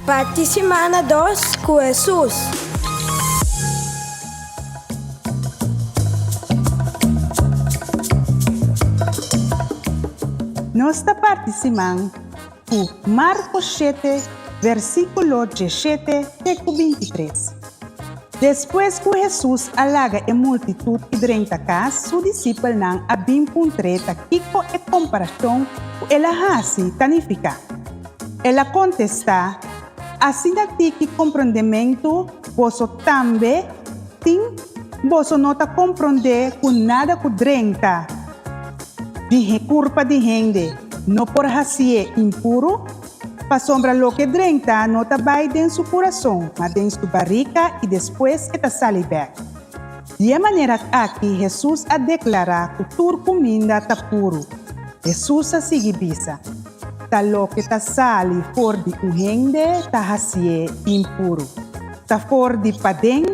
Parte semana 2 com Jesus. Nossa participação com Marcos 7, versículo 17 e 23. Depois que Jesus alaga a multitud e 30 cas, su discípulo não abim puntreta kiko e comparação com ela hasi tanifica. Ela contesta, assim daqui que compreendimento, você também tem, você não está compreender com nada com 30. De culpa de gente, não por hasi impuro, para sombra lo que 30 não está bem dentro do seu coração, mas dentro da barriga e depois está salivar. De maneira aqui, Jesus a declarar que toda comida está puro. Jesus a seguir bisa. Ta lo que ta sali for di uhende ta hasie impuro. Ta for di padeng,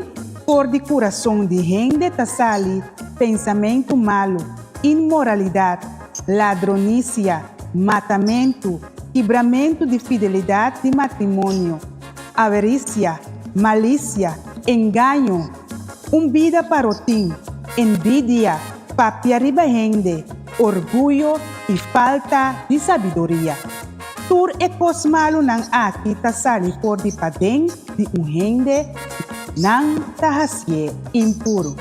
for di coração de gente ta sali pensamento malo, imoralidade, ladronícia, matamento, quebramento de fidelidade de matrimônio, avarícia, malícia, engano, vida parotim, envidia, papia ribahende, orgulho e falta de sabedoria. Tur e cos malo nang aqui ta sali for di padeng di uhende nang tahasye impuro.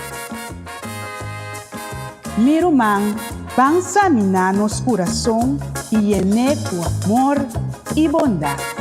Mirumang bangsa minanos coração e com amor e bondade.